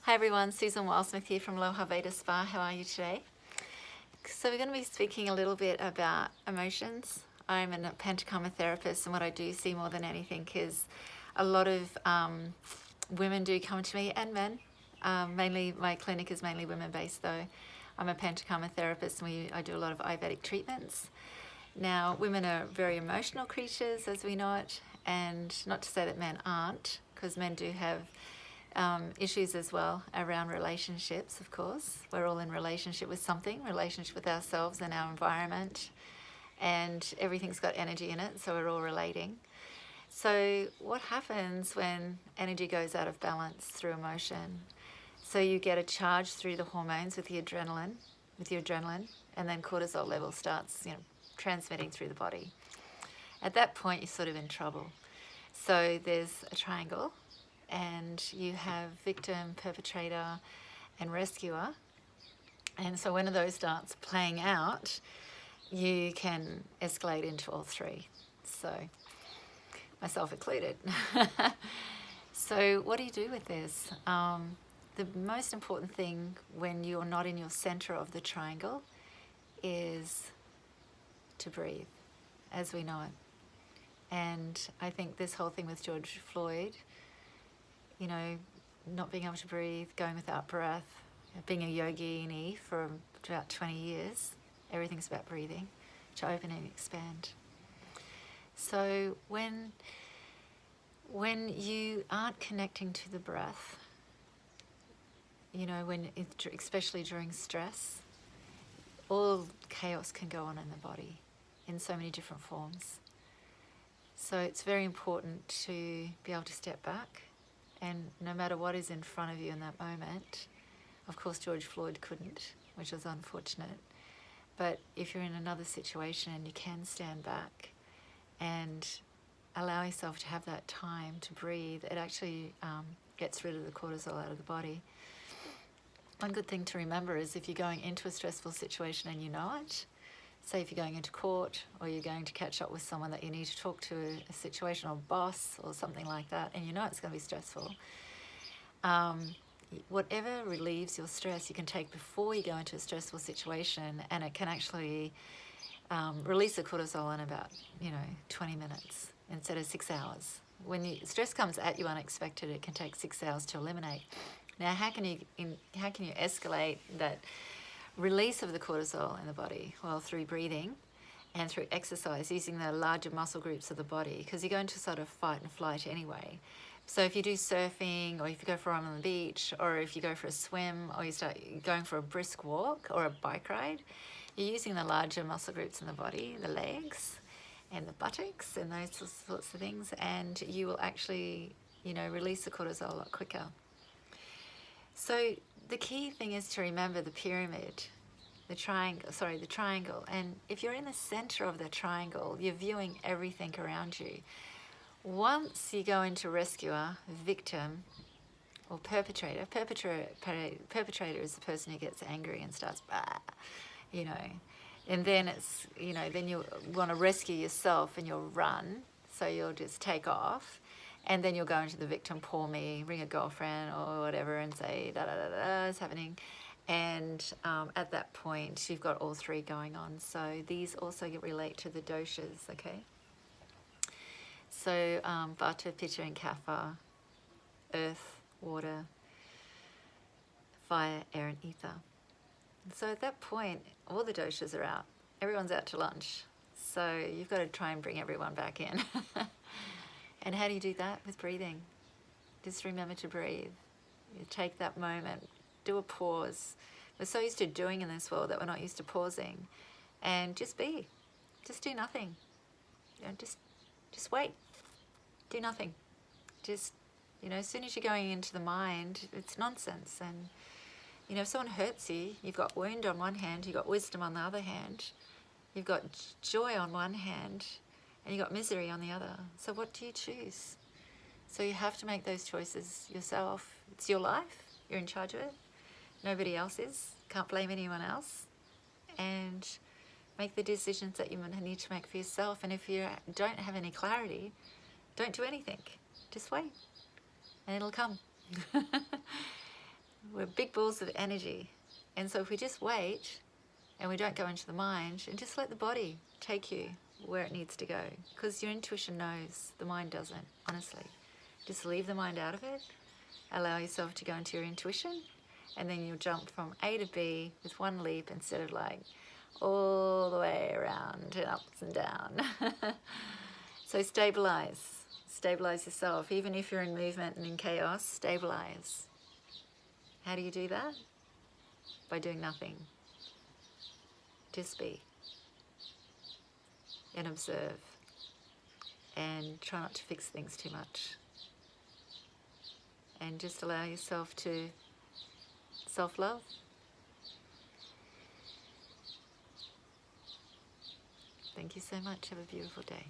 Hi everyone, Susan Wilesmith here from AlohaVeda Spa. How are you today? So we're going to be speaking a little bit about emotions. I'm a Panchakarma therapist, and what I do see more than anything is a lot of women do come to me, and men. Mainly, my clinic is mainly women-based though. I'm a Panchakarma therapist, and I do a lot of Ayurvedic treatments. Now, women are very emotional creatures, as we know it, and not to say that men aren't, because men do have issues as well around relationships, of course. We're all in relationship with something, relationship with ourselves and our environment, and everything's got energy in it, so we're all relating. So what happens when energy goes out of balance through emotion? So you get a charge through the hormones with your adrenaline, and then cortisol level starts, transmitting through the body. At that point, you're sort of in trouble. So there's a triangle, and you have victim, perpetrator, and rescuer. And so when those starts playing out, you can escalate into all three. So, myself included. So what do you do with this? The most important thing when you're not in your center of the triangle is to breathe, as we know it. And I think this whole thing with George Floyd, not being able to breathe, going without breath, being a yogini for about 20 years, everything's about breathing, to open and expand. So when you aren't connecting to the breath, especially during stress, all chaos can go on in the body in so many different forms. So it's very important to be able to step back, and no matter what is in front of you in that moment, of course George Floyd couldn't, which was unfortunate, but if you're in another situation and you can stand back and allow yourself to have that time to breathe, it actually gets rid of the cortisol out of the body. One good thing to remember is if you're going into a stressful situation and you know it, say if you're going into court or you're going to catch up with someone that you need to talk to, a situation, or boss or something like that, and you know it's going to be stressful, whatever relieves your stress you can take before you go into a stressful situation, and it can actually release the cortisol in about 20 minutes instead of 6 hours. When stress comes at you unexpected, it can take 6 hours to eliminate. Now, how can you escalate that release of the cortisol in the body? Well, through breathing and through exercise, using the larger muscle groups of the body, because you go into sort of fight and flight anyway. So if you do surfing, or if you go for a run on the beach, or if you go for a swim, or you start going for a brisk walk or a bike ride, you're using the larger muscle groups in the body, the legs and the buttocks and those sorts of things, and you will actually, release the cortisol a lot quicker. So the key thing is to remember the pyramid, the triangle. And if you're in the center of the triangle, you're viewing everything around you. Once you go into rescuer, victim, or perpetrator is the person who gets angry and starts, and then it's, then you want to rescue yourself and you'll run, so you'll just take off. And then you'll go into the victim, poor me, ring a girlfriend or whatever and say, da-da-da-da is happening. And at that point, you've got all three going on. So these also relate to the doshas, okay? So Vata, Pitta and Kapha, earth, water, fire, air and ether. So at that point, all the doshas are out. Everyone's out to lunch. So you've got to try and bring everyone back in. And how do you do that? With breathing. Just remember to breathe. You take that moment, do a pause. We're so used to doing in this world that we're not used to pausing. And just be. Just do nothing. Just wait. Do nothing. Just, as soon as you're going into the mind, it's nonsense. And, if someone hurts you, you've got wound on one hand, you've got wisdom on the other hand, you've got joy on one hand, and you got misery on the other. So what do you choose? So you have to make those choices yourself. It's your life. You're in charge of it. Nobody else is. Can't blame anyone else. And make the decisions that you need to make for yourself. And if you don't have any clarity, don't do anything. Just wait. And it'll come. We're big balls of energy. And so if we just wait and we don't go into the mind and just let the body take you where it needs to go, because your intuition knows, the mind doesn't, honestly. Just leave the mind out of it, allow yourself to go into your intuition, and then you'll jump from A to B with one leap instead of like all the way around and ups and down. So stabilize yourself. Even if you're in movement and in chaos, stabilize. How do you do that? By doing nothing. Just be and observe, and try not to fix things too much, and just allow yourself to self-love. Thank you so much. Have a beautiful day.